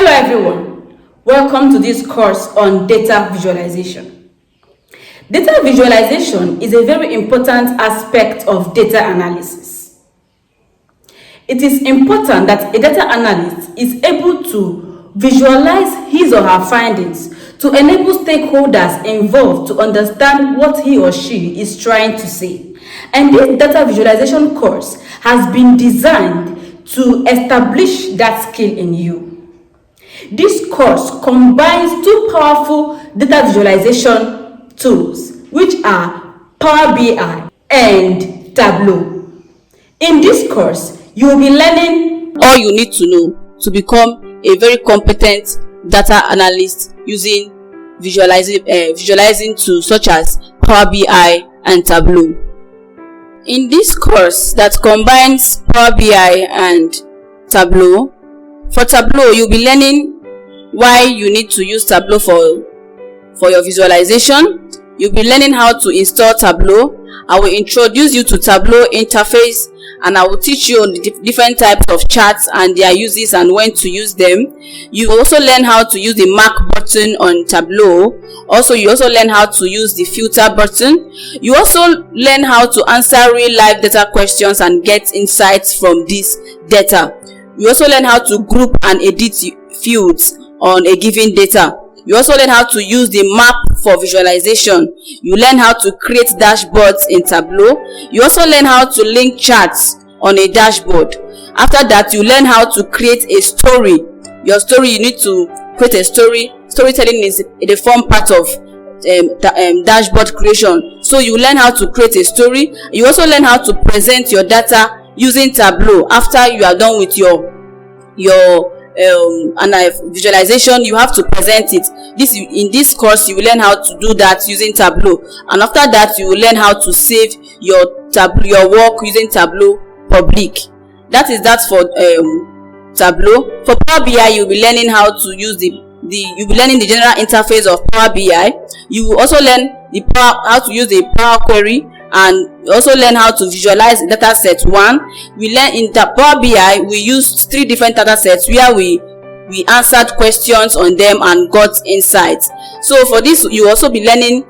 Hello everyone, welcome to this course on data visualization. Data visualization is a very important aspect of data analysis. It is important that a data analyst is able to visualize his or her findings to enable stakeholders involved to understand what he or she is trying to say. And this data visualization course has been designed to establish that skill in you. This course combines two powerful data visualization tools, which are PowerBI and Tableau. In this course, you will be learning all you need to know to become a very competent data analyst using visualizing tools such as PowerBI and Tableau. In this course that combines PowerBI and Tableau, for Tableau, you'll be learning why you need to use Tableau for your visualization. You'll be learning how to install Tableau. I will introduce you to Tableau interface, and I will teach you on the different types of charts and their uses and when to use them. You will also learn how to use the mark button on Tableau. You also learn how to use the filter button. You also learn how to answer real life data questions and get insights from this data. You also learn how to group and edit fields on a given data. You also learn how to use the map for visualization. You learn how to create dashboards in Tableau. You also learn how to link charts on a dashboard. After that, you learn how to create a story. Your story, you need to create a story. Storytelling is the form part of dashboard creation. So you learn how to create a story. You also learn how to present your data using Tableau. After you are done with your visualization, you have to present it. In this course, you will learn how to do that using Tableau, and after that, you will learn how to save your work using Tableau Public. That is that for Tableau. For Power BI, you'll be learning how to use you'll be learning the general interface of Power BI. You will also learn how to use the Power Query, and also learn how to visualize data set 1. We learn in the Power BI, we used 3 different data sets where we answered questions on them and got insights. So for this, you also be learning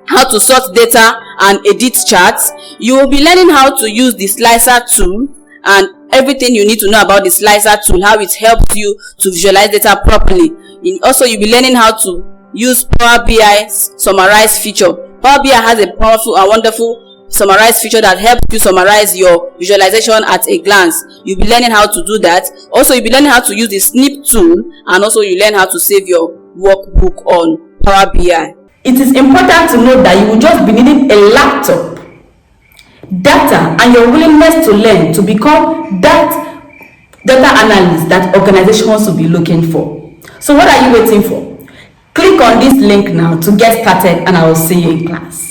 how to sort data and edit charts. You will be learning how to use the slicer tool and everything you need to know about the slicer tool, how it helps you to visualize data properly. Also, you'll be learning how to use Power BI summarize feature. Power BI has a powerful and wonderful summarize feature that helps you summarize your visualization at a glance. You'll be learning how to do that. Also, you'll be learning how to use the snip tool, and also you learn how to save your workbook on Power BI. It is important to note that you will just be needing a laptop, data, and your willingness to learn to become that data analyst that organizations will be looking for. So what are you waiting for? Click on this link now to get started, and I will see you in class.